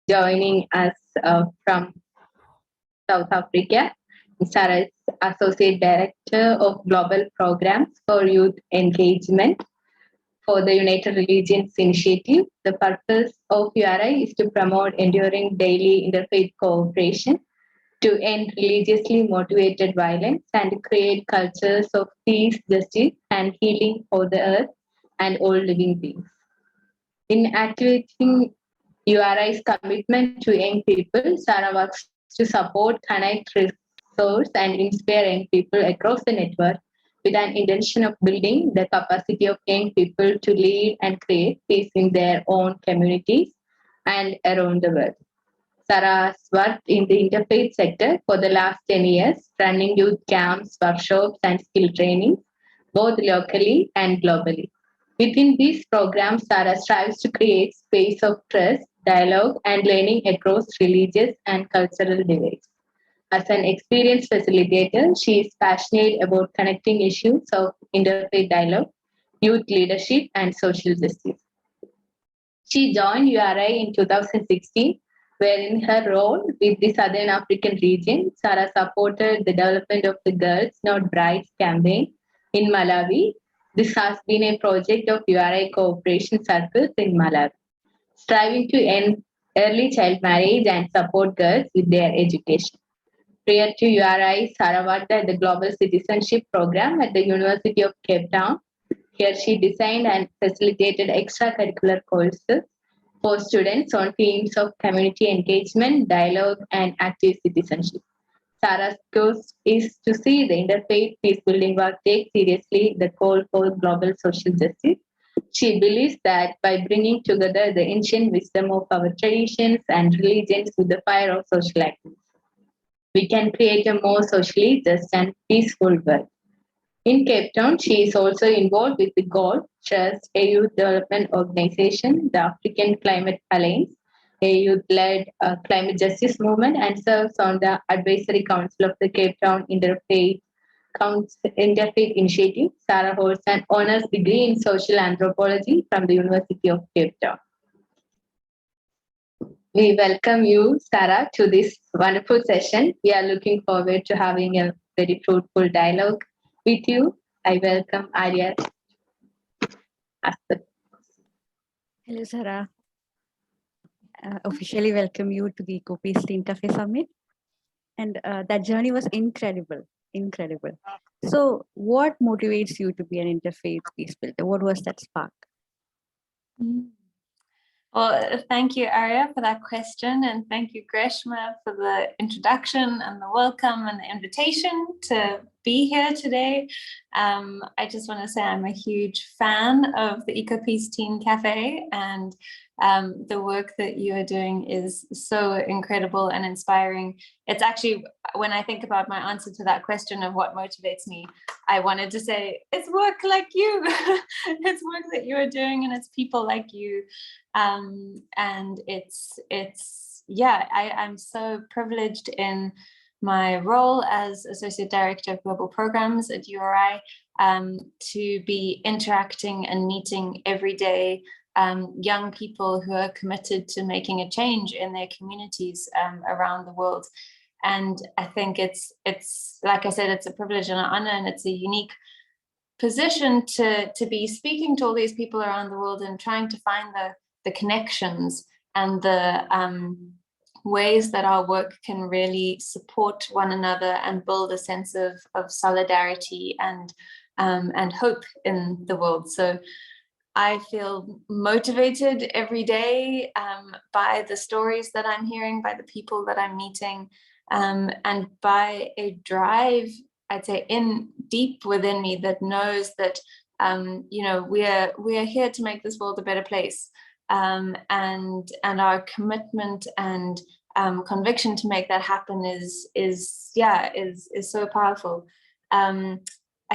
joining us from South Africa. Sarah is Associate Director of Global Programs for Youth Engagement for the United Religions Initiative. The purpose of URI is to promote enduring daily interfaith cooperation, to end religiously motivated violence, and to create cultures of peace, justice, and healing for the earth and all living beings. In activating URI's commitment to young people, Sarah works to support, connect, resource, and inspire young people across the network with an intention of building the capacity of young people to lead and create peace in their own communities and around the world. Sarah's worked in the interfaith sector for the last 10 years, running youth camps, workshops, and skill trainings, both locally and globally. Within these programs, Sarah strives to create space of trust, dialogue, and learning across religious and cultural divides. As an experienced facilitator, she is passionate about connecting issues of interfaith dialogue, youth leadership, and social justice. She joined URI in 2016, where in her role with the Southern African region, Sarah supported the development of the Girls Not Brides campaign in Malawi. This has been a project of URI cooperation circles in Malawi, striving to end early child marriage and support girls with their education. Prior to URI, Sarah worked at the Global Citizenship Program at the University of Cape Town. Here she designed and facilitated extracurricular courses for students on themes of community engagement, dialogue, and active citizenship. Sarah's goal is to see the interfaith peace building work take seriously the call for global social justice. She believes that by bringing together the ancient wisdom of our traditions and religions with the fire of social activism, we can create a more socially just and peaceful world. In Cape Town, she is also involved with the GOAL Trust, a youth development organization, the African Climate Alliance, a youth-led climate justice movement, and serves on the advisory council of the Cape Town Interfaith Initiative. Sarah holds an honors degree in social anthropology from the University of Cape Town. We welcome you, Sarah, to this wonderful session. We are looking forward to having a very fruitful dialogue with you. I welcome Arya. Hello, Sarah. Officially welcome you to the Peacebuilder Interfaith Summit. And that journey was incredible. So what motivates you to be an interfaith peace builder? What was that spark? Well, thank you, Arya, for that question. And thank you, Greshma, for the introduction and the welcome and the invitation to be here today. I just want to say I'm a huge fan of the EcoPeace Teen Cafe, and the work that you are doing is so incredible and inspiring. It's actually, when I think about my answer to that question of what motivates me, I wanted to say, it's work like you. It's work that you are doing, and it's people like you. And I'm so privileged in my role as Associate Director of Global Programs at URI to be interacting and meeting every day young people who are committed to making a change in their communities around the world. And I think it's like I said, it's a privilege and an honor, and it's a unique position to be speaking to all these people around the world and trying to find the connections and the ways that our work can really support one another and build a sense of solidarity and hope in the world. So I feel motivated every day by the stories that I'm hearing, by the people that I'm meeting, and by a drive, I'd say, in deep within me that knows that we are here to make this world a better place, and our commitment and conviction to make that happen is so powerful. I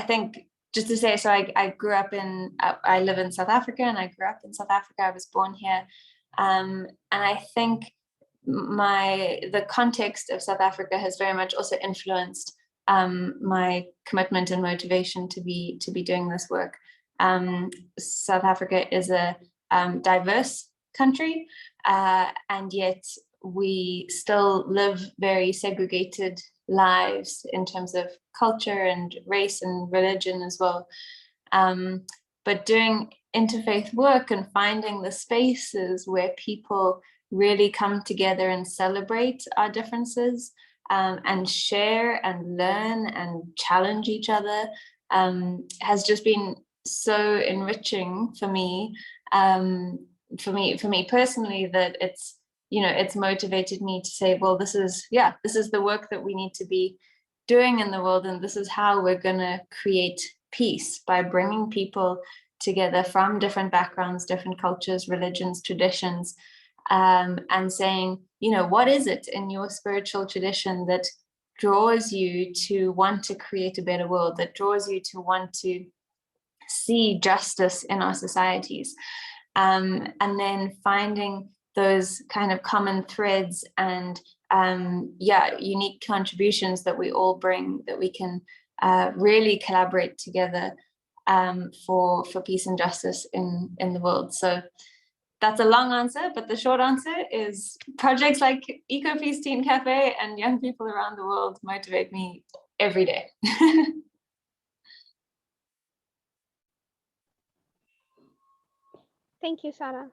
think, just to say, so I live in South Africa, and I grew up in South Africa. I was born here, and I think the context of South Africa has very much also influenced my commitment and motivation to be doing this work. South Africa is a diverse country, and yet we still live very segregated lives in terms of culture and race and religion as well. But doing interfaith work and finding the spaces where people really come together and celebrate our differences, and share and learn and challenge each other, has just been so enriching for me. For me personally, that it's motivated me to say, well, this is the work that we need to be doing in the world, and this is how we're going to create peace, by bringing people together from different backgrounds, different cultures, religions, traditions, and saying, what is it in your spiritual tradition that draws you to want to create a better world, that draws you to want to see justice in our societies, and then finding those kind of common threads and unique contributions that we all bring, that we can really collaborate together for peace and justice in the world. So that's a long answer, but the short answer is projects like Eco Peace Teen Cafe and young people around the world motivate me every day. Thank you, Sarah.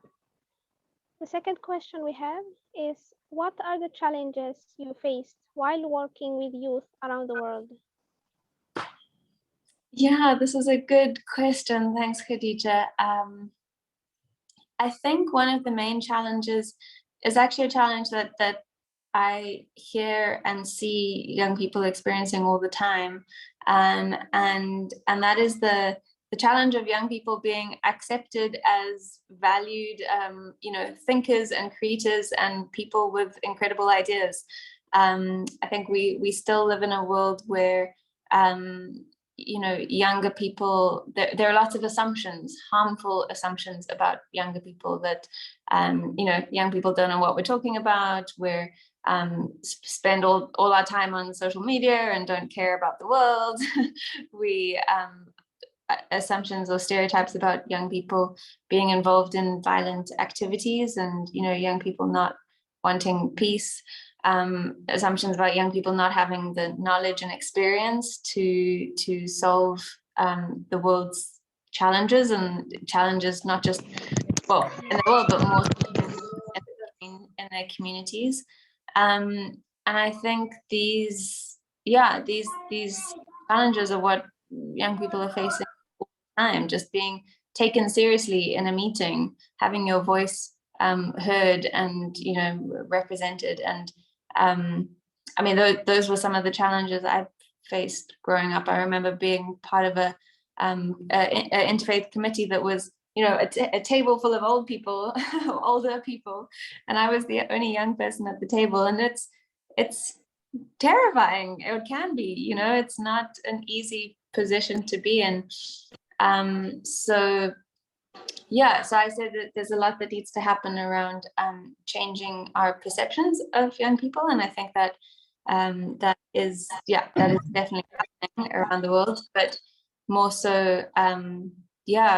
The second question we have is, what are the challenges you faced while working with youth around the world? Yeah, this is a good question. Thanks, Khadija. I think one of the main challenges is actually a challenge that I hear and see young people experiencing all the time, and that is the challenge of young people being accepted as valued, thinkers and creators and people with incredible ideas. I think we still live in a world where younger people, there are lots of assumptions, harmful assumptions about younger people, that young people don't know what we're talking about. We're spend all our time on social media and don't care about the world. We assumptions or stereotypes about young people being involved in violent activities, and young people not wanting peace. Assumptions about young people not having the knowledge and experience to solve the world's challenges, and challenges not just in the world, but more in their communities. And I think these challenges are what young people are facing all the time, just being taken seriously in a meeting, having your voice heard and represented. And those were some of the challenges I faced growing up. I remember being part of a interfaith committee that was a table full of old people, older people, and I was the only young person at the table, and it's terrifying. It can be, it's not an easy position to be in. So I said that there's a lot that needs to happen around changing our perceptions of young people, and I think that that is definitely happening around the world, but more so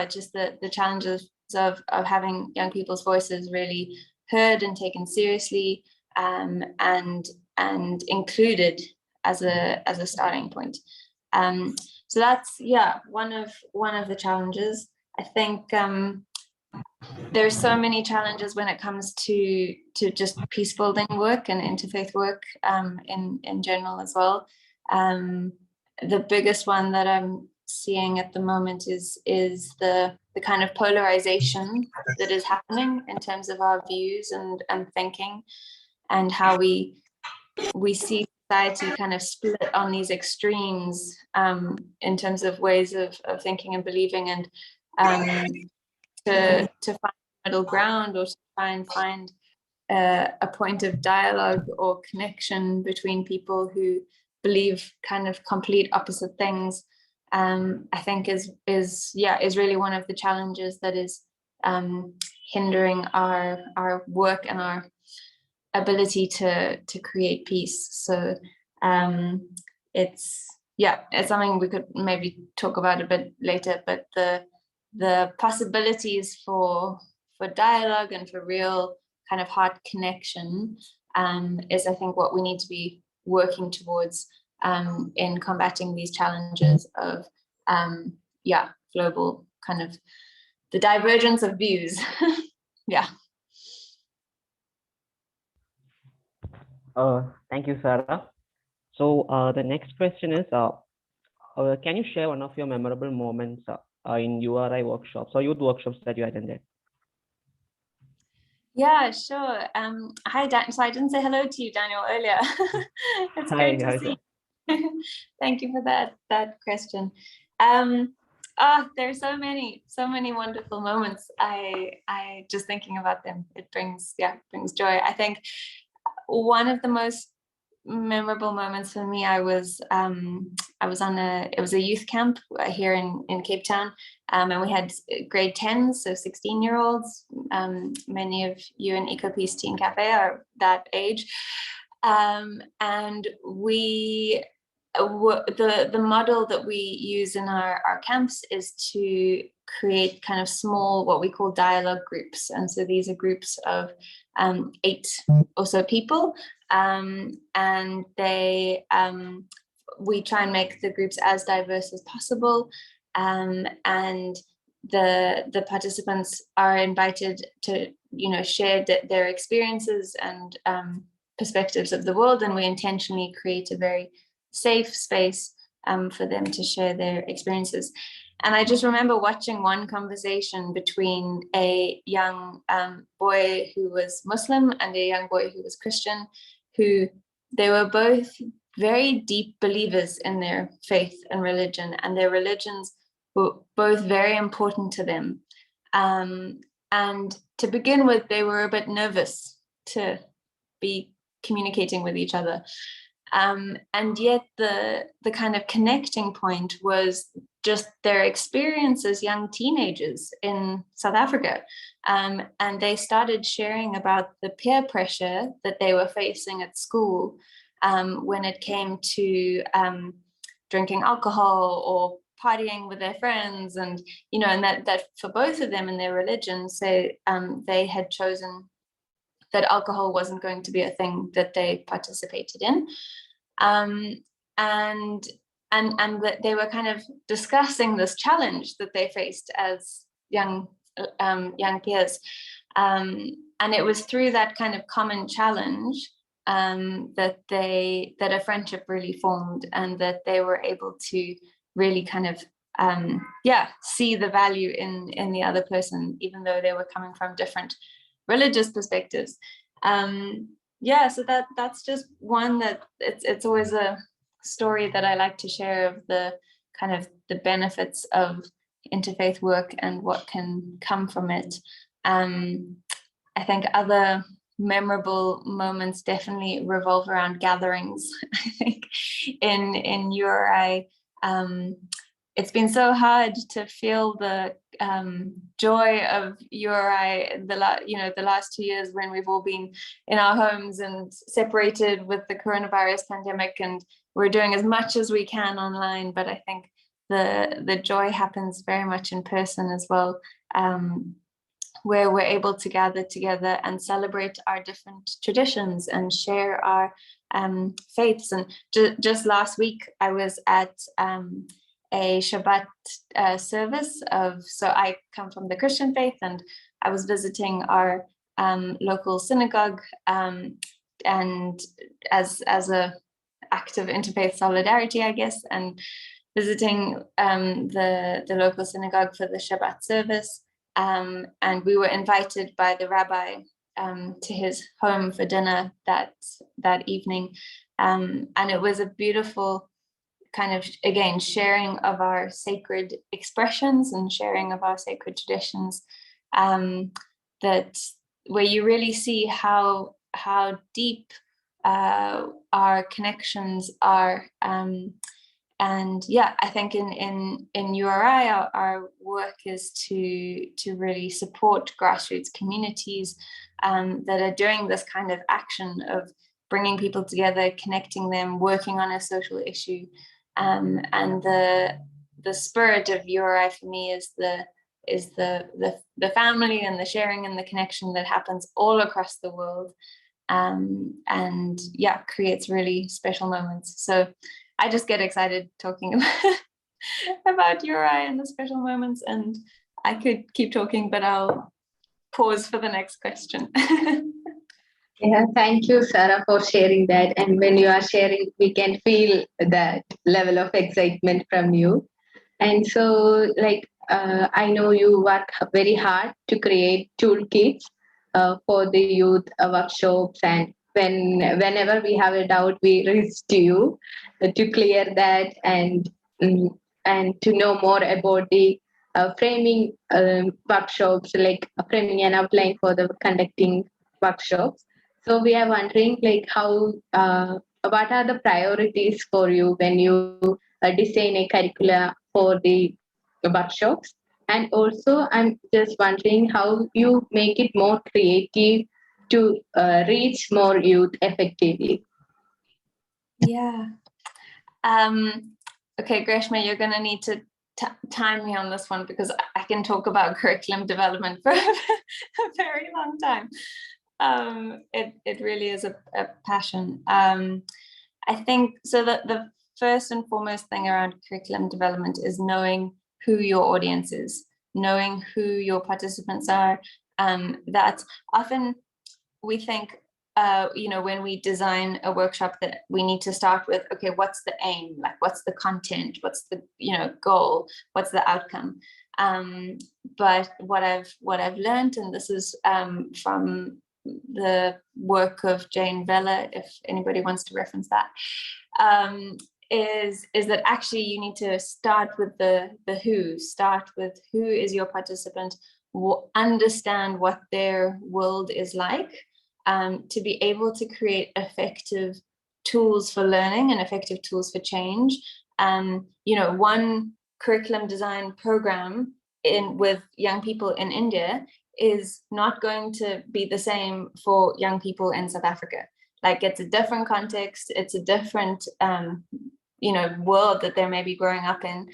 just the challenges of having young people's voices really heard and taken seriously, and included as a starting point. So that's one of the challenges. I think there's so many challenges when it comes to just peace building work and interfaith work in general as well. The biggest one that I'm seeing at the moment is the kind of polarization that is happening in terms of our views and thinking, and how we see society kind of split on these extremes in terms of ways of thinking and believing, and to find middle ground, or to try and find a point of dialogue or connection between people who believe kind of complete opposite things, I think is really one of the challenges that is hindering our work and our ability to create peace. So it's something we could maybe talk about a bit later, but the possibilities for dialogue and for real kind of heart connection is, I think, what we need to be working towards in combating these challenges of global kind of the divergence of views. Yeah. Thank you, Sarah. So the next question is, can you share one of your memorable moments in URI workshops or youth workshops that you attended? Yeah, sure. Hi, Dan. So I didn't say hello to you, Daniel, earlier. It's great to see you. Thank you for that question. There are so many wonderful moments. I just thinking about them, it brings joy. I think one of the most memorable moments for me, I was on it was a youth camp here in Cape Town, and we had grade 10s, so 16-year-olds. Many of you in EcoPeace Teen Cafe are that age, and we the model that we use in our camps is to create kind of small, what we call dialogue groups. And so these are groups of 8 or so people, and they we try and make the groups as diverse as possible, and the participants are invited to share their experiences and perspectives of the world, and we intentionally create a very safe space for them to share their experiences. And I just remember watching one conversation between a young boy who was Muslim and a young boy who was Christian, who they were both very deep believers in their faith and religion, and their religions were both very important to them. And to begin with, they were a bit nervous to be communicating with each other. And yet the kind of connecting point was just their experience as young teenagers in South Africa. And they started sharing about the peer pressure that they were facing at school when it came to drinking alcohol or partying with their friends. And, and that for both of them in their religion, so they had chosen that alcohol wasn't going to be a thing that they participated in. And that they were kind of discussing this challenge that they faced as young peers, and it was through that kind of common challenge that a friendship really formed, and that they were able to really kind of see the value in the other person, even though they were coming from different religious perspectives. So that's just one that it's always a story that I like to share of the kind of the benefits of interfaith work and what can come from it. I think other memorable moments definitely revolve around gatherings. I think in URI, it's been so hard to feel the joy of URI the last 2 years when we've all been in our homes and separated with the coronavirus pandemic, and we're doing as much as we can online. But I think the joy happens very much in person as well, where we're able to gather together and celebrate our different traditions and share our faiths. And just last week I was at a Shabbat service so I come from the Christian faith, and I was visiting our local synagogue, and as a act of interfaith solidarity, I guess, and visiting the local synagogue for the Shabbat service, and we were invited by the rabbi to his home for dinner that evening, and it was a beautiful kind of, again, sharing of our sacred expressions and sharing of our sacred traditions, that where you really see how deep our connections are. And I think in URI, our work is to really support grassroots communities that are doing this kind of action of bringing people together, connecting them, working on a social issue. And the spirit of URI for me is the is the family and the sharing and the connection that happens all across the world, and yeah, creates really special moments. So I just get excited talking about URI and the special moments, and I could keep talking, but I'll pause for the next question. Yeah, thank you, Sarah, for sharing that. And when you are sharing, we can feel that level of excitement from you. And so, like, I know you work very hard to create toolkits for the youth workshops, and whenever we have a doubt, we reach to you to clear that, mm, and to know more about the framing workshops, like framing an outline for the conducting workshops. So we are wondering, like, how what are the priorities for you when you design a curricula for the workshops? And also, I'm just wondering how you make it more creative to reach more youth effectively. Yeah. Okay, Greshma, you're going to need to time me on this one, because I can talk about curriculum development for a very long time. It really is a passion. I think so that the first and foremost thing around curriculum development is knowing who your audience is, knowing who your participants are. That often we think, when we design a workshop, that we need to start with, okay, what's the aim? Like, what's the content? What's the, goal? What's the outcome? But what I've learned, and this is from the work of Jane Vella, if anybody wants to reference that, is that actually you need to start with the who, start with who is your participant, understand what their world is like, to be able to create effective tools for learning and effective tools for change. One curriculum design program with young people in India is not going to be the same for young people in South Africa. Like, it's a different context, it's a different world that they're maybe growing up in,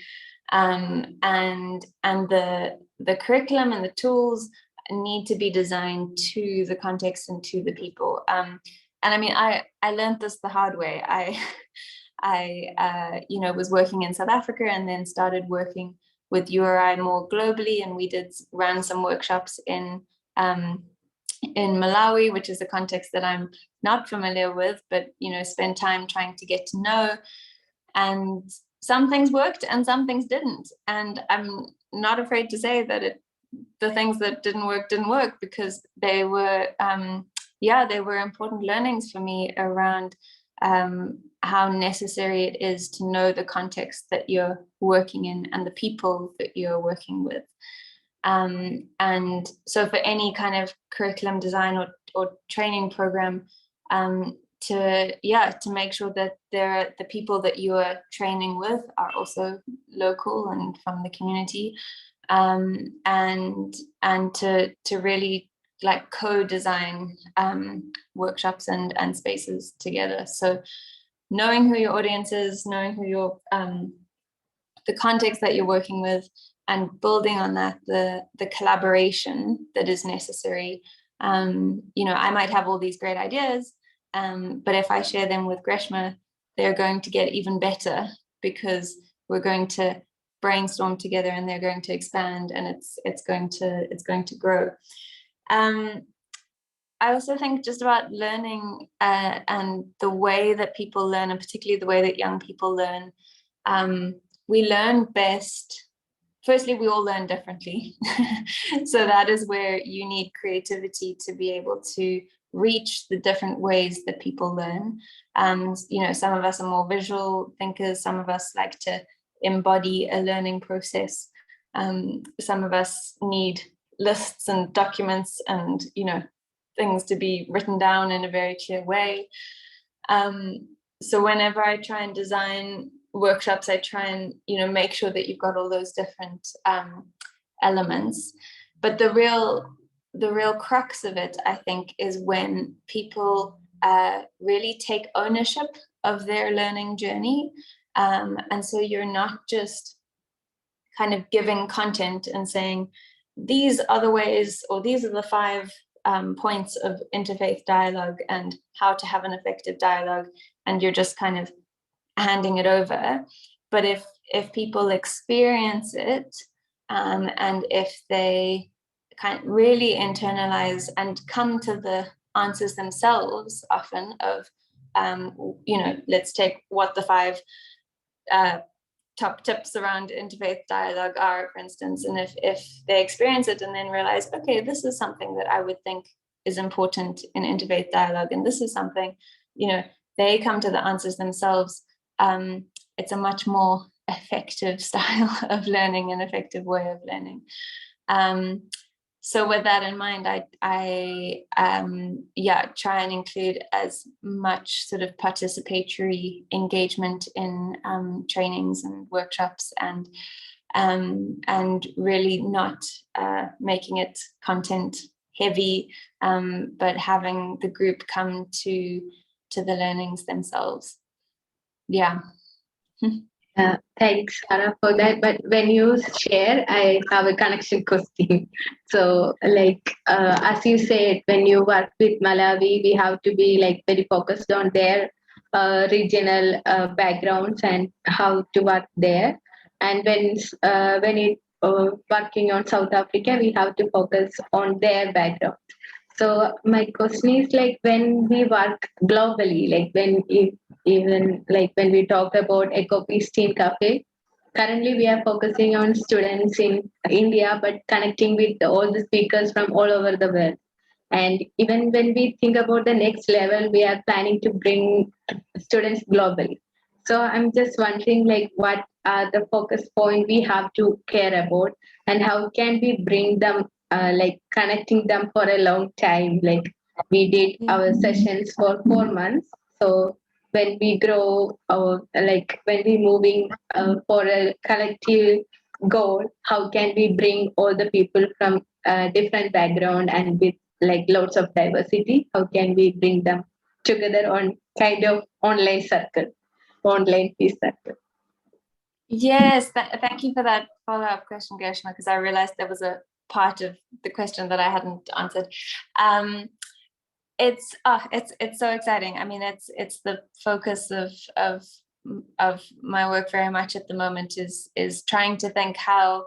and the curriculum and the tools need to be designed to the context and to the people. And I mean, I learned this the hard way. I was working in South Africa and then started working with URI more globally, and we ran some workshops in Malawi, which is a context that I'm not familiar with, but spend time trying to get to know. And some things worked and some things didn't. And I'm not afraid to say that the things that didn't work, because they were important learnings for me around how necessary it is to know the context that you're working in and the people that you're working with. And so for any kind of curriculum design or training program, to make sure that the people that you are training with are also local and from the community, and to really like co-design workshops and spaces together. So knowing who your audience is, knowing who your the context that you're working with, and building on that the collaboration that is necessary. I might have all these great ideas, but if I share them with Greshma, they're going to get even better, because we're going to brainstorm together and they're going to expand, and it's going to grow. I also think just about learning and the way that people learn, and particularly the way that young people learn. We learn best. Firstly, we all learn differently. So that is where you need creativity to be able to reach the different ways that people learn. Some of us are more visual thinkers. Some of us like to embody a learning process. Some of us need lists and documents and, things to be written down in a very clear way. So whenever I try and design workshops, I try and make sure that you've got all those different elements. But the real crux of it, I think, is when people really take ownership of their learning journey, and so you're not just kind of giving content and saying, these are the ways, or these are the 5 points of interfaith dialogue and how to have an effective dialogue, and you're just kind of handing it over. But if people experience it, and if they kind of really internalize and come to the answers themselves, often of, let's take what the 5 top tips around interfaith dialogue are, for instance, and if they experience it and then realize, okay, this is something that I would think is important in interfaith dialogue, and this is something, they come to the answers themselves, it's a much more effective style of learning, an effective way of learning. So with that in mind, I try and include as much sort of participatory engagement in trainings and workshops, and really not making it content heavy, but having the group come to the learnings themselves. Yeah. Thanks, Sarah, for that. But when you share, I have a connection question. So, as you said, when you work with Malawi, we have to be very focused on their regional backgrounds and how to work there. And when it working on South Africa, we have to focus on their background. So my question is, when we work globally, when we talk about Eco Peace Teen Cafe, currently we are focusing on students in India, but connecting with all the speakers from all over the world. And even when we think about the next level, we are planning to bring students globally. So I'm just wondering, what are the focus points we have to care about, and how can we bring them, connecting them for a long time? We did our sessions for 4 months. So when we grow, when we moving for a collective goal, how can we bring all the people from different background and with lots of diversity? How can we bring them together on kind of online peace circle? Yes, thank you for that follow-up question, Gershma, because I realized there was a part of the question that I hadn't answered. It's so exciting. I mean, it's the focus of my work very much at the moment is trying to think how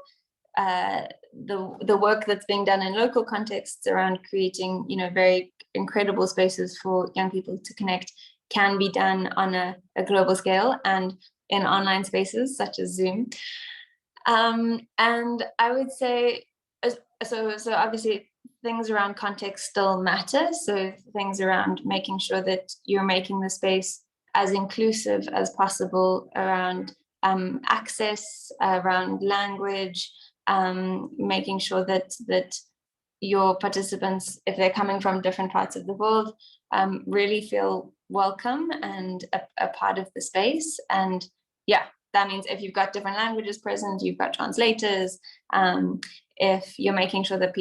the work that's being done in local contexts around creating, very incredible spaces for young people to connect can be done on a global scale and in online spaces such as Zoom. And I would say, so obviously things around context still matter. So things around making sure that you're making the space as inclusive as possible around access, around language, making sure that your participants, if they're coming from different parts of the world, really feel welcome and a part of the space. And yeah, that means if you've got different languages present, you've got translators. If you're making sure that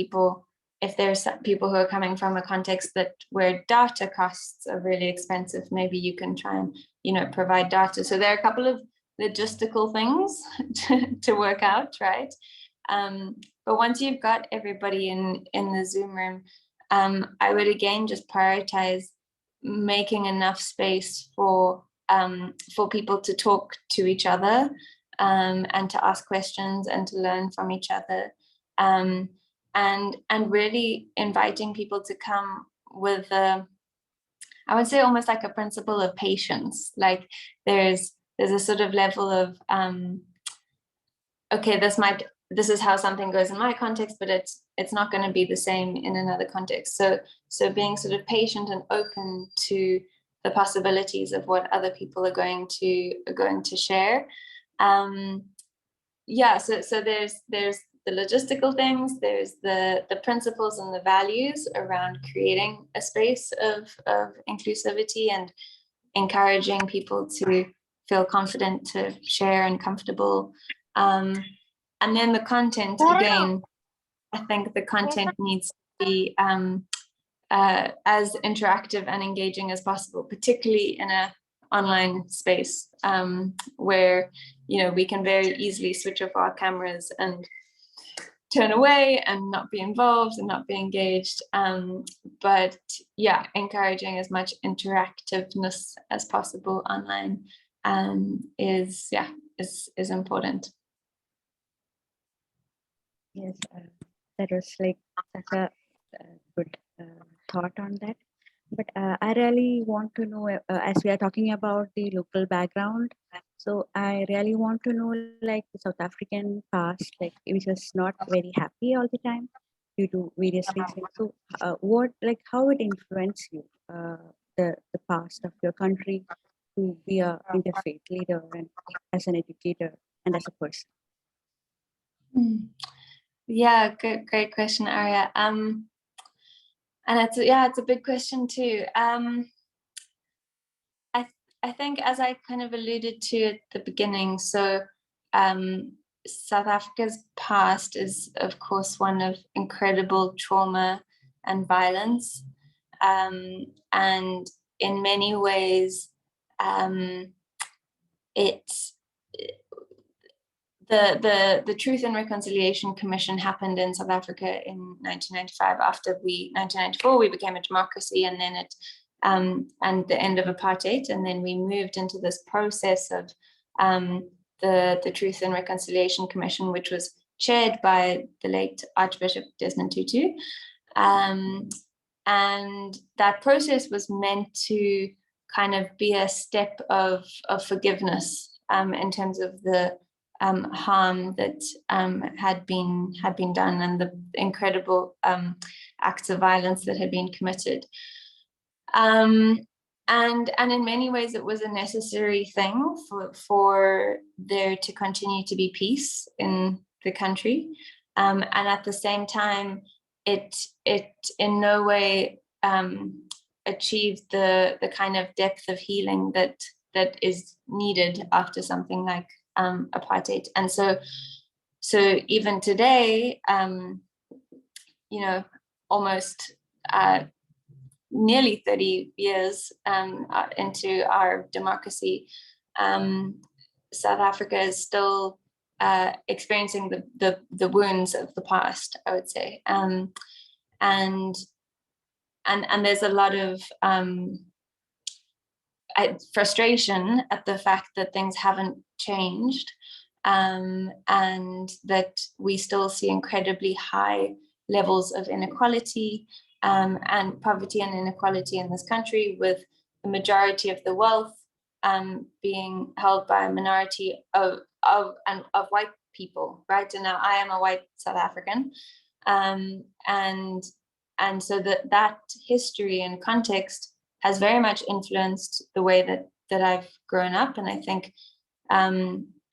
if there's people who are coming from a context where data costs are really expensive, maybe you can try and provide data. So there are a couple of logistical things to work out, right? But once you've got everybody in the Zoom room, I would again just prioritize making enough space for people to talk to each other, and to ask questions and to learn from each other, and really inviting people to come with I would say almost like a principle of patience. Like there's a sort of level of okay, this is how something goes in my context, but it's not going to be the same in another context. So being sort of patient and open to the possibilities of what other people are going to share. Yeah, so there's the logistical things, there's the principles and the values around creating a space of inclusivity and encouraging people to feel confident to share and comfortable. And then the content, again, I think the content needs to be as interactive and engaging as possible, particularly in a online space, where, you know, we can very easily switch off our cameras and turn away and not be involved and not be engaged. But yeah, encouraging as much interactiveness as possible online is important. Yes, that was like such a good thought on that. But I really want to know, as we are talking about the local background, so I really want to know, like, the South African past, like, which was not very happy all the time due to various reasons. So, how it influenced you, the past of your country, to be a interfaith leader and as an educator and as a person. Yeah, great question, Arya. And it's a big question too. I think, as I kind of alluded to at the beginning, so South Africa's past is, of course, one of incredible trauma and violence, and in many ways, the Truth and Reconciliation Commission happened in South Africa in 1995. After 1994, we became a democracy, and then and the end of apartheid, and then we moved into this process of the Truth and Reconciliation Commission, which was chaired by the late Archbishop Desmond Tutu, and that process was meant to kind of be a step of forgiveness in terms of the harm that had been done and the incredible acts of violence that had been committed. And in many ways, it was a necessary thing for there to continue to be peace in the country. And at the same time, it in no way achieved the kind of depth of healing that is needed after something like apartheid. And so even today, you know, almost nearly 30 years into our democracy, South Africa is still experiencing the wounds of the past, I would say, and there's a lot of frustration at the fact that things haven't changed, and that we still see incredibly high levels of inequality and poverty and inequality in this country, with the majority of the wealth being held by a minority of white people, right? And now I am a white South African, and so that history and context has very much influenced the way that I've grown up. And I think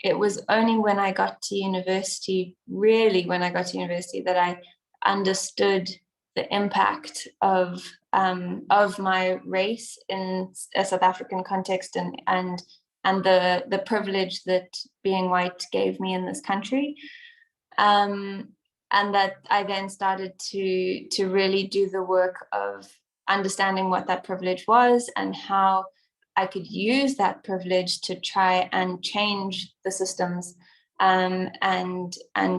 it was only when I got to university, that I understood the impact of my race in a South African context, and the privilege that being white gave me in this country. And that I then started to really do the work of understanding what that privilege was and how I could use that privilege to try and change the systems, and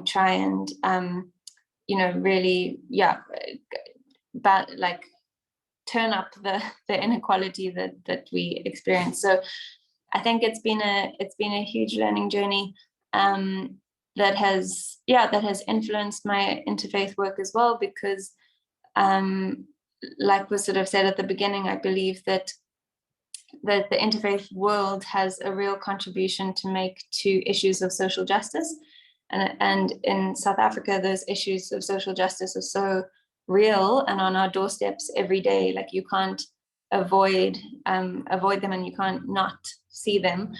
try and you know, really, but like turn up the inequality that we experience. So I think it's been a huge learning journey that has influenced my interfaith work as well, because like was sort of said at the beginning, I believe that the interfaith world has a real contribution to make to issues of social justice, and in South Africa those issues of social justice are so real and on our doorsteps every day. Like, you can't avoid them, and you can't not see them.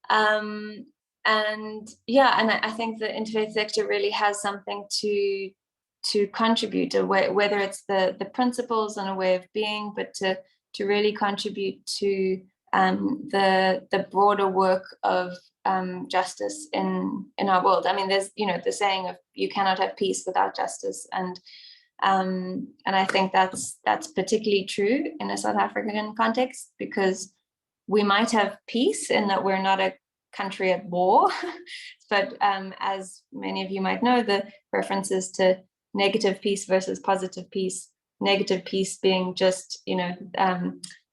And I think the interfaith sector really has something to contribute, whether it's the principles and a way of being, but to really contribute to the broader work of justice in our world. I mean, there's, you know, the saying of you cannot have peace without justice, and I think that's particularly true in a South African context, because we might have peace in that we're not a country at war, but as many of you might know, the references to negative peace versus positive peace, negative peace being just, you know,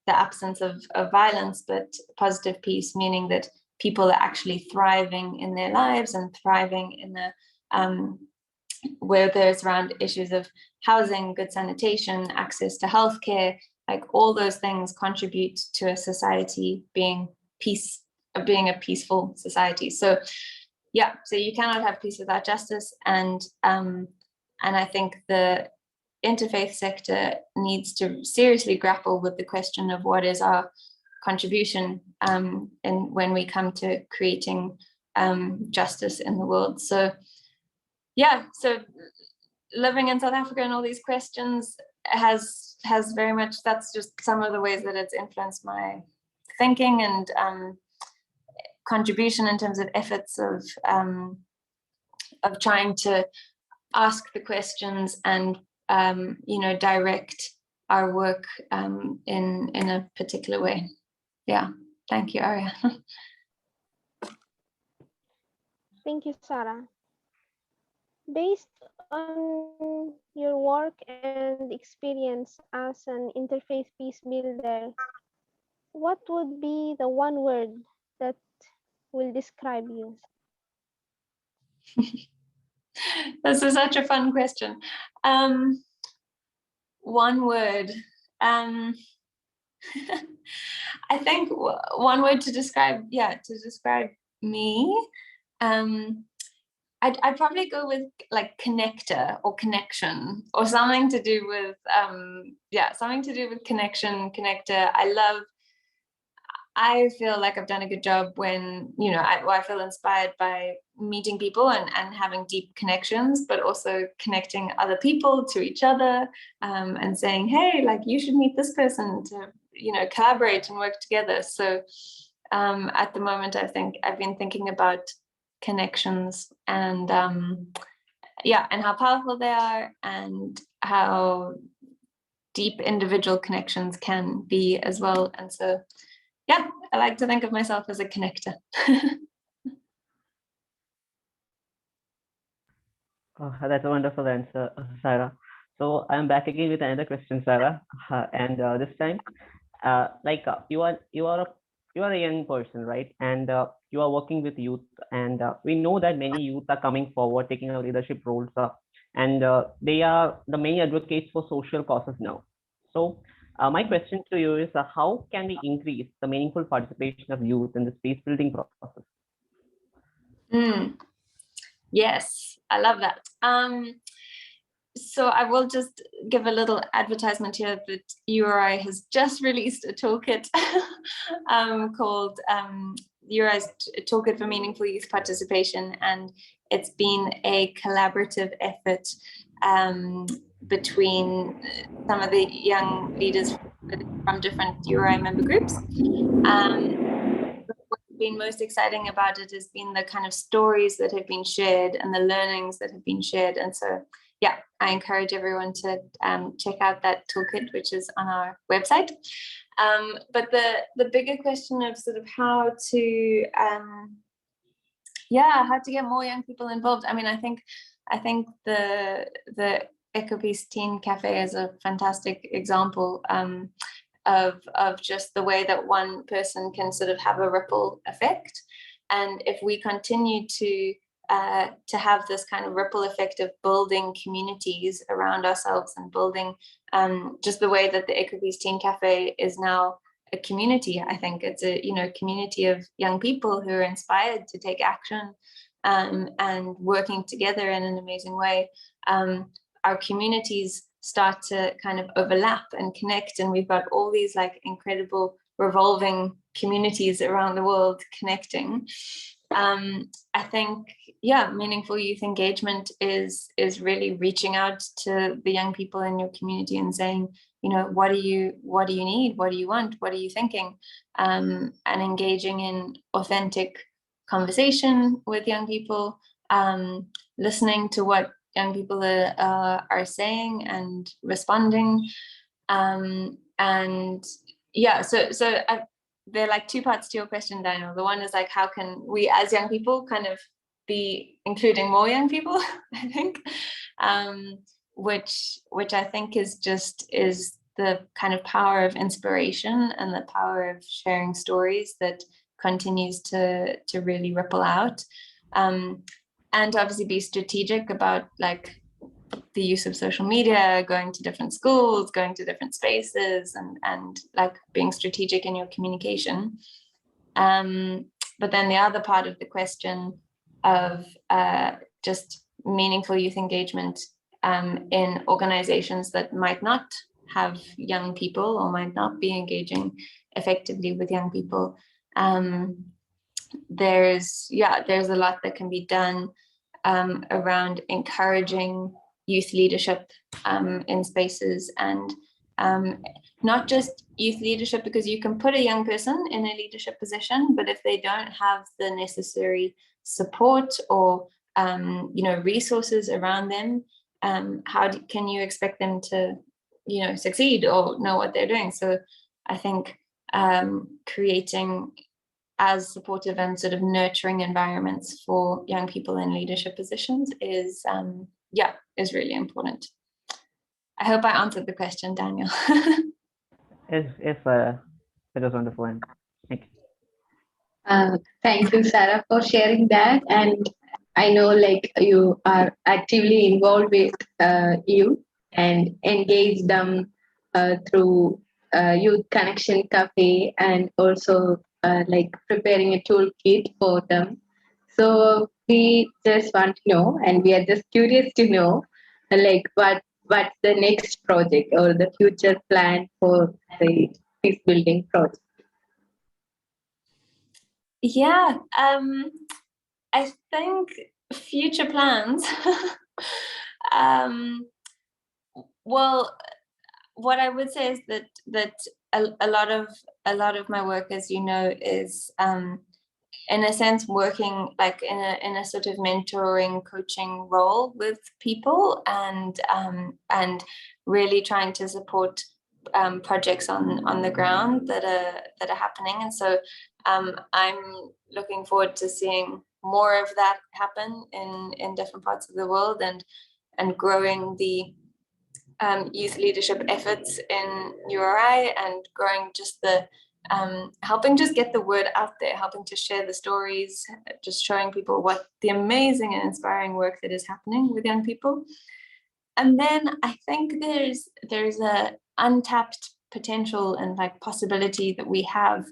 the absence of violence, but positive peace meaning that people are actually thriving in their lives and thriving in the where there's around issues of housing, good sanitation, access to healthcare, like all those things contribute to a society being a peaceful society. So yeah, so you cannot have peace without justice, and I think the interfaith sector needs to seriously grapple with the question of what is our contribution and when we come to creating justice in the world. So yeah, so living in South Africa and all these questions has very much, that's just some of the ways that it's influenced my thinking and contribution in terms of efforts of trying to ask the questions and you know, direct our work in a particular way. Yeah, thank you, Arya. Thank you, Sarah. Based on your work and experience as an interfaith peace builder, what would be the one word that will describe you? This is such a fun question. One word. I think one word to describe, me. I'd probably go with like connector or connection or something to do with connection, connector. I feel like I've done a good job when, you know, I feel inspired by meeting people and having deep connections, but also connecting other people to each other and saying, hey, like you should meet this person to, you know, collaborate and work together. So at the moment, I think I've been thinking about connections and and how powerful they are and how deep individual connections can be as well. And so yeah, I like to think of myself as a connector. That's a wonderful answer, Sarah. So I'm back again with another question, Sarah, and this time, you are a young person, right? And you are working with youth, and we know that many youth are coming forward, taking up leadership roles, and they are the main advocates for social causes now. So my question to you is, how can we increase the meaningful participation of youth in the peace building process? Yes, I love that. So I will just give a little advertisement here that URI has just released a toolkit called URI's Toolkit for Meaningful Youth Participation, and it's been a collaborative effort between some of the young leaders from different URI member groups. What's been most exciting about it has been the kind of stories that have been shared and the learnings that have been shared. And so, yeah, I encourage everyone to check out that toolkit, which is on our website. But the bigger question of sort of how to get more young people involved. I mean, I think the EcoPeace Teen Cafe is a fantastic example of just the way that one person can sort of have a ripple effect. And if we continue to have this kind of ripple effect of building communities around ourselves and building just the way that the EcoPeace Teen Cafe is now a community. I think it's a community of young people who are inspired to take action and working together in an amazing way. Our communities start to kind of overlap and connect, and we've got all these like incredible revolving communities around the world connecting. I think, meaningful youth engagement is really reaching out to the young people in your community and saying, what do you need? What do you want? What are you thinking? And engaging in authentic conversation with young people, listening to what young people are saying and responding. So there are like two parts to your question, Daniel. The one is like, how can we as young people kind of be including more young people, I think, which I think is the kind of power of inspiration and the power of sharing stories that continues to really ripple out, and obviously be strategic about like the use of social media, going to different schools, going to different spaces, and like being strategic in your communication. But then the other part of the question of just meaningful youth engagement in organizations that might not have young people or might not be engaging effectively with young people. There's a lot that can be done around encouraging youth leadership in spaces, and not just youth leadership, because you can put a young person in a leadership position, but if they don't have the necessary support or resources around them, how can you expect them to succeed or know what they're doing? So I think creating as supportive and sort of nurturing environments for young people in leadership positions is really important. I hope I answered the question, Daniel. If it was wonderful, and thank you. Thank you, Sarah, for sharing that. And I know like you are actively involved with youth and engage them through Youth Connection Cafe, and also like preparing a toolkit for them. So we just want to know, and we are just curious to know, like what's the next project or the future plan for the peace building project? Yeah, I think future plans. Well, what I would say is that a lot of my work, as you know, is in a sense working like in a sort of mentoring, coaching role with people, and really trying to support projects on the ground that are happening. And so I'm looking forward to seeing more of that happen in different parts of the world, and growing the youth leadership efforts in URI, and growing just the helping just get the word out there, helping to share the stories, just showing people what the amazing and inspiring work that is happening with young people. And then I think there's a untapped potential and like possibility that we have,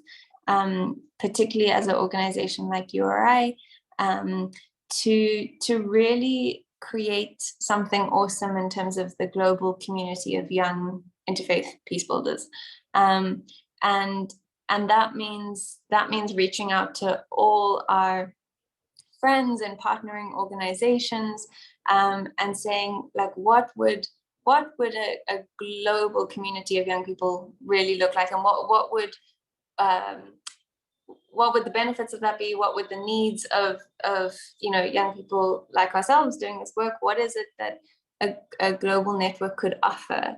particularly as an organization like URI, to really create something awesome in terms of the global community of young interfaith peacebuilders. And that means reaching out to all our friends and partnering organizations, and saying like, what would a global community of young people really look like, and what would the benefits of that be? What would the needs of young people like ourselves doing this work? What is it that a global network could offer?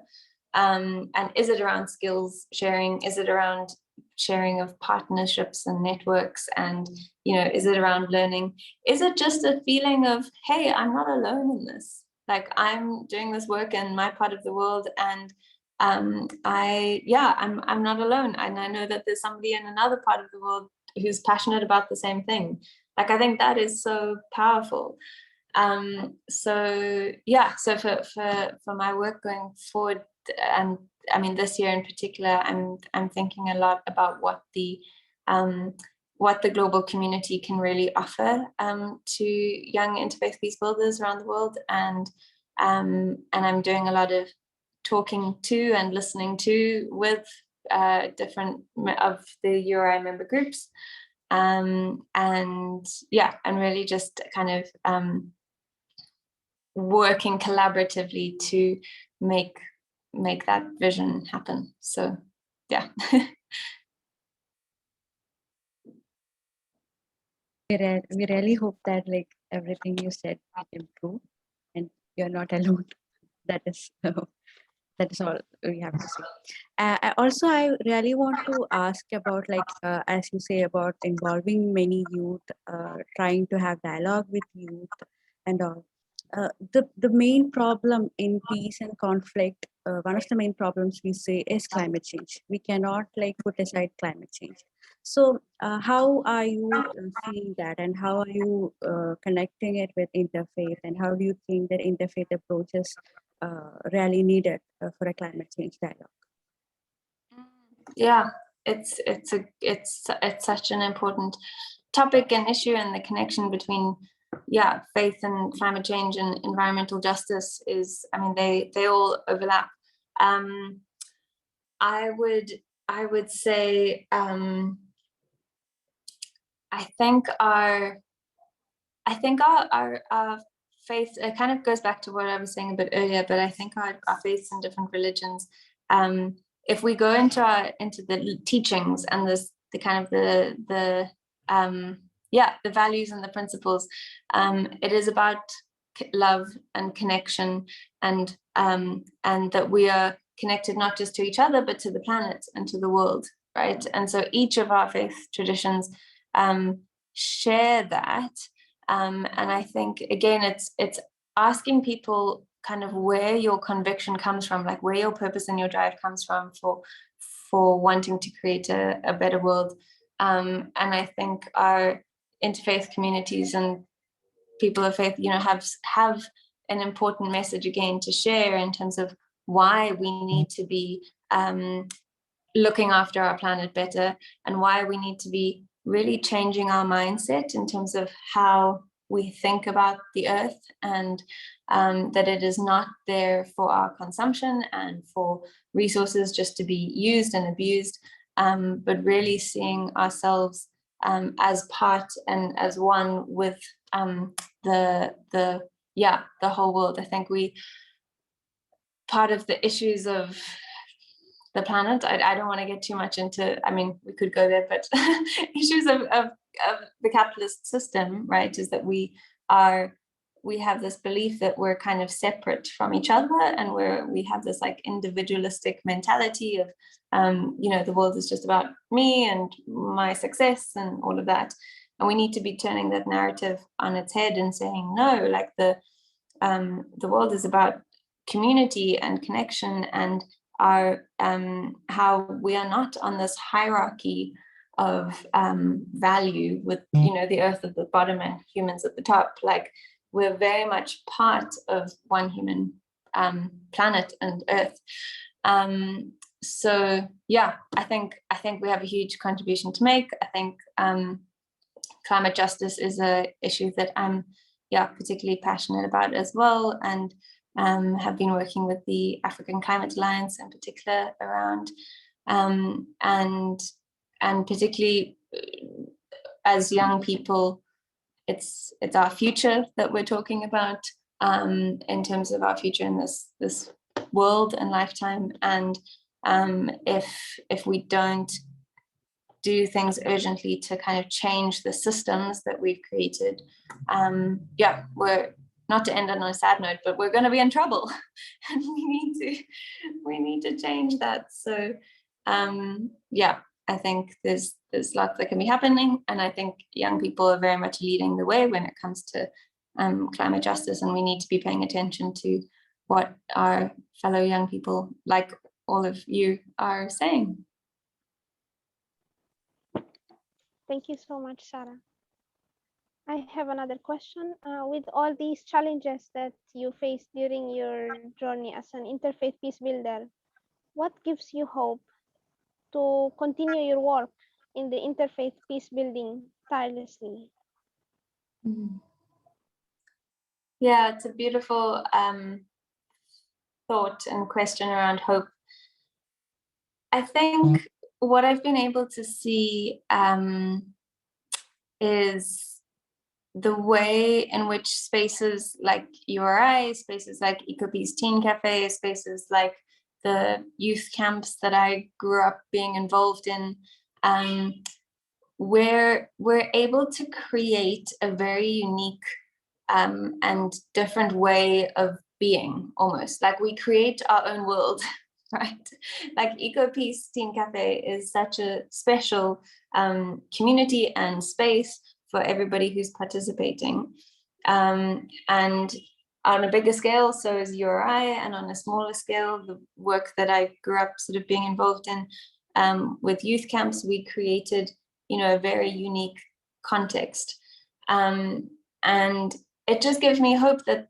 And is it around skills sharing? Is it around sharing of partnerships and networks? And is it around learning? Is it just a feeling of, hey, I'm not alone in this, like I'm doing this work in my part of the world, and I'm not alone, and I know that there's somebody in another part of the world who's passionate about the same thing. Like I think that is so powerful. So for my work going forward, and I mean this year in particular, I'm thinking a lot about what the global community can really offer to young interfaith peacebuilders around the world, and I'm doing a lot of talking to and listening to with different of the URI member groups, and really just kind of working collaboratively to make that vision happen. So yeah. We really hope that like everything you said will improve and you're not alone. That is that is all we have to say. Also, I really want to ask about, like, as you say, about involving many youth, trying to have dialogue with youth and all. The main problem in peace and conflict, one of the main problems we say is climate change. We cannot like put aside climate change. So how are you seeing that, and how are you connecting it with interfaith, and how do you think that interfaith approaches really needed for a climate change dialogue? Yeah, it's such an important topic and issue, and the connection between faith and climate change and environmental justice is, I mean, they all overlap. I would say I think our faith, it kind of goes back to what I was saying a bit earlier, but I think our faiths in different religions, if we go into the teachings and the kind of the values and the principles, it is about love and connection, and that we are connected not just to each other but to the planet and to the world, right? And so each of our faith traditions share that, and I think again it's asking people kind of where your conviction comes from, like where your purpose and your drive comes from for wanting to create a better world. And I think our interfaith communities and people of faith, you know, have an important message again to share in terms of why we need to be looking after our planet better, and why we need to be really changing our mindset in terms of how we think about the earth, and that it is not there for our consumption and for resources just to be used and abused, but really seeing ourselves as part and as one with the whole world. I think part of the issues of the planet, I don't want to get too much into, I mean, we could go there, but issues of the capitalist system, right, is that we have this belief that we're kind of separate from each other, and we have this like individualistic mentality of the world is just about me and my success and all of that. And we need to be turning that narrative on its head and saying, no, like the world is about community and connection, and our how we are not on this hierarchy of value with the earth at the bottom and humans at the top. Like, we're very much part of one human planet and earth. So yeah, I think we have a huge contribution to make. I think climate justice is a issue that I'm particularly passionate about as well, and have been working with the African Climate Alliance in particular around, and particularly as young people, it's our future that we're talking about, in terms of our future in this world and lifetime. And if we don't do things urgently to kind of change the systems that we've created, we're not to end on a sad note, but we're going to be in trouble, and we need to change that. So I think there's lots that can be happening, and I think young people are very much leading the way when it comes to climate justice, and we need to be paying attention to what our fellow young people, like all of you, are saying. Thank you so much, Sarah. I have another question. With all these challenges that you faced during your journey as an interfaith peace builder, what gives you hope to continue your work in the interfaith peace building tirelessly? Yeah, it's a beautiful thought and question around hope. I think what I've been able to see is the way in which spaces like URI, spaces like EcoPeace Teen Cafe, spaces like the youth camps that I grew up being involved in, we're able to create a very unique and different way of being, almost like we create our own world. Right, like Eco Peace Teen Cafe is such a special community and space for everybody who's participating, and on a bigger scale, so is URI, and on a smaller scale, the work that I grew up sort of being involved in with youth camps, we created, a very unique context, and it just gives me hope that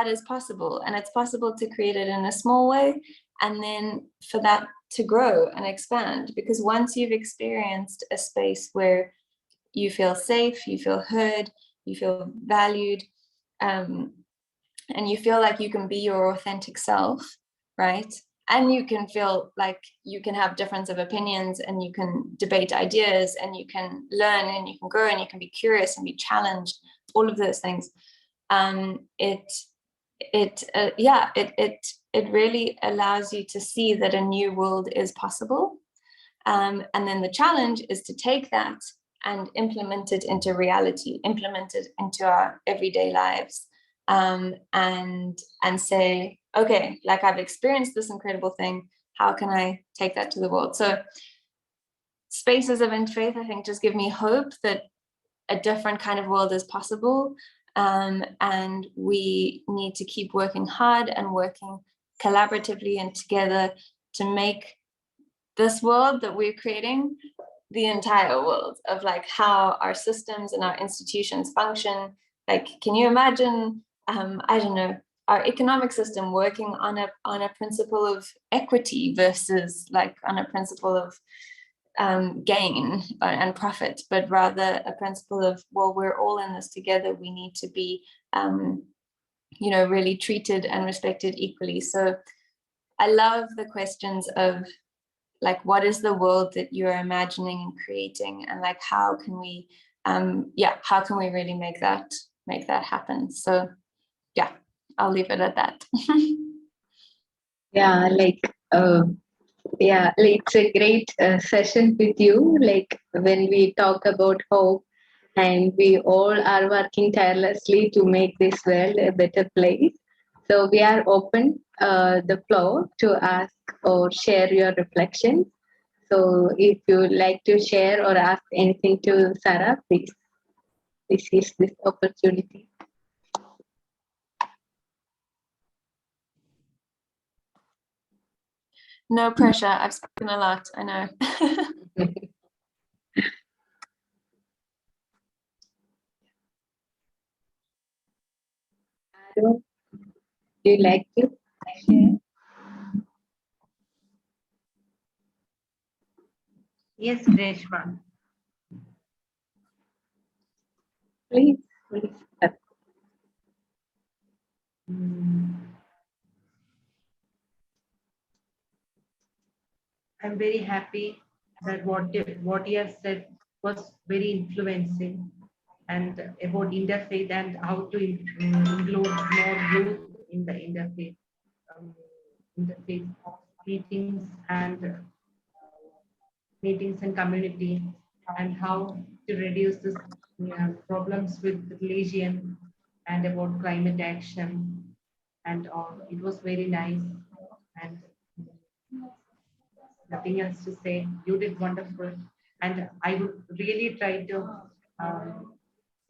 is possible, and it's possible to create it in a small way, and then for that to grow and expand, because once you've experienced a space where you feel safe, you feel heard, you feel valued, and you feel like you can be your authentic self, right? And you can feel like you can have difference of opinions, and you can debate ideas, and you can learn, and you can grow, and you can be curious and be challenged, all of those things. It really allows you to see that a new world is possible. And then the challenge is to take that and implement it into reality, implement it into our everyday lives, and say, okay, like I've experienced this incredible thing, how can I take that to the world? So spaces of interfaith, I think, just give me hope that a different kind of world is possible. And we need to keep working hard and working collaboratively and together to make this world that we're creating the entire world of like how our systems and our institutions function. Like, can you imagine, I don't know, our economic system working on a principle of equity versus like on a principle of gain and profit, but rather a principle of, well, we're all in this together. We need to be, really treated and respected equally. So I love the questions of like, what is the world that you're imagining and creating, and like, how can we, how can we really make that happen? So yeah, I'll leave it at that. Yeah, it's a great session with you. Like when we talk about hope, and we all are working tirelessly to make this world a better place. So we are open the floor to ask or share your reflections. So if you like to share or ask anything to Sarah, please, this is this opportunity. No pressure. I've spoken a lot, I know. Do you like to share? Yes, Reshma. Please. I'm very happy that what you have said was very influencing, and about interfaith and how to include more youth in the interfaith meetings and community, and how to reduce this problems with religion and about climate action and all. It was very nice, and nothing else to say. You did wonderful, and I would really try to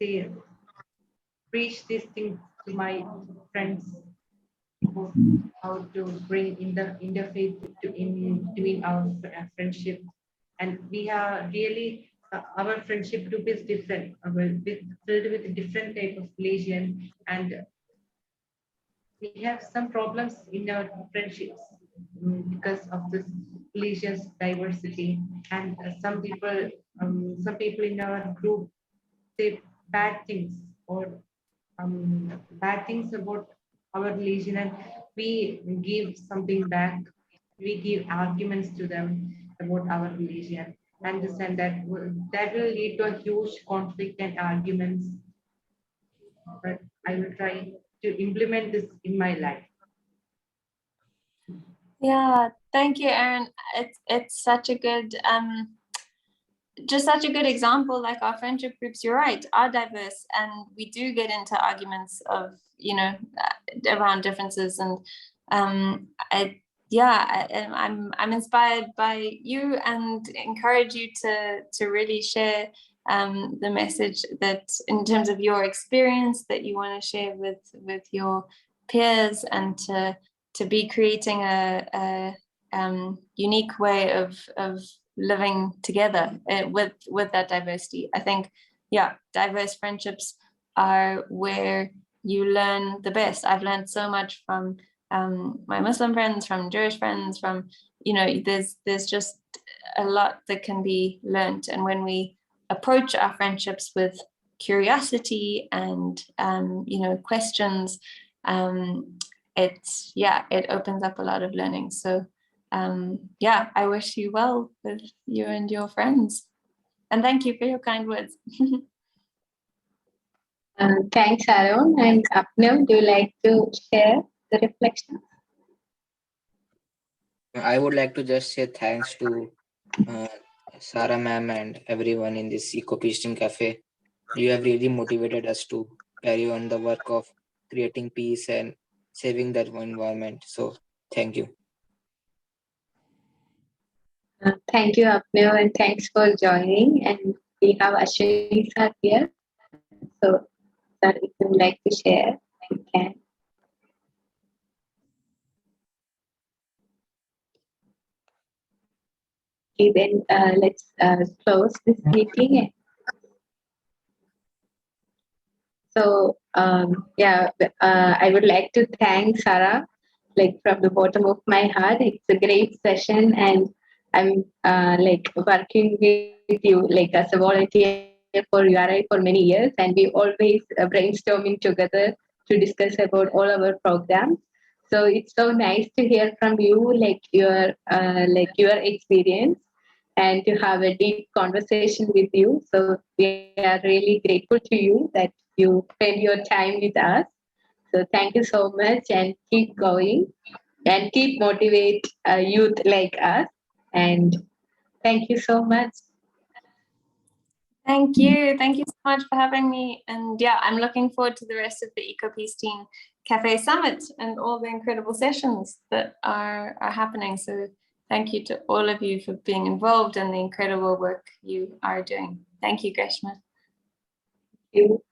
say, preach these things to my friends, how to bring in the interfaith in between our friendship. And we are really our friendship group is different, filled with different type of religion, and we have some problems in our friendships because of this religious diversity, and some people in our group say bad things, or bad things about our religion, and we give something back. We give arguments to them about our religion, and this and that. That will lead to a huge conflict and arguments. But I will try to implement this in my life. Yeah, thank you, Erin. It's such a good just such a good example, like our friendship groups, you're right, are diverse, and we do get into arguments of, you know, around differences. And I'm inspired by you and encourage you to really share the message that, in terms of your experience, that you want to share with your peers, and to be creating a unique way of living together with that diversity. I think, yeah, diverse friendships are where you learn the best. I've learned so much from my Muslim friends, from Jewish friends, from, you know, there's just a lot that can be learned. And when we approach our friendships with curiosity and you know, questions, it opens up a lot of learning. So yeah, I wish you well with you and your friends, and thank you for your kind words. Thanks, Aaron. And Apnev, do you like to share the reflection? I would like to just say thanks to Sarah ma'am and everyone in this Eco Peacing Cafe. You have really motivated us to carry on the work of creating peace and saving that environment. So thank you. Thank you, Apnev, and thanks for joining. And we have Ashwini sir here. So, sir, if you would like to share, you can. Okay, then let's close this meeting. So, I would like to thank Sarah, like from the bottom of my heart. It's a great session, and I'm like working with you like as a volunteer for URI for many years, and we always brainstorming together to discuss about all our programs. So it's so nice to hear from you, like your experience, and to have a deep conversation with you. So we are really grateful to you that you spend your time with us. So thank you so much, and keep going and keep motivate youth like us. And thank you so much. Thank you so much for having me. And yeah, I'm looking forward to the rest of the Eco Peacing Cafe Summit and all the incredible sessions that are happening. So thank you to all of you for being involved and the incredible work you are doing. Thank you, Greshma. Thank you.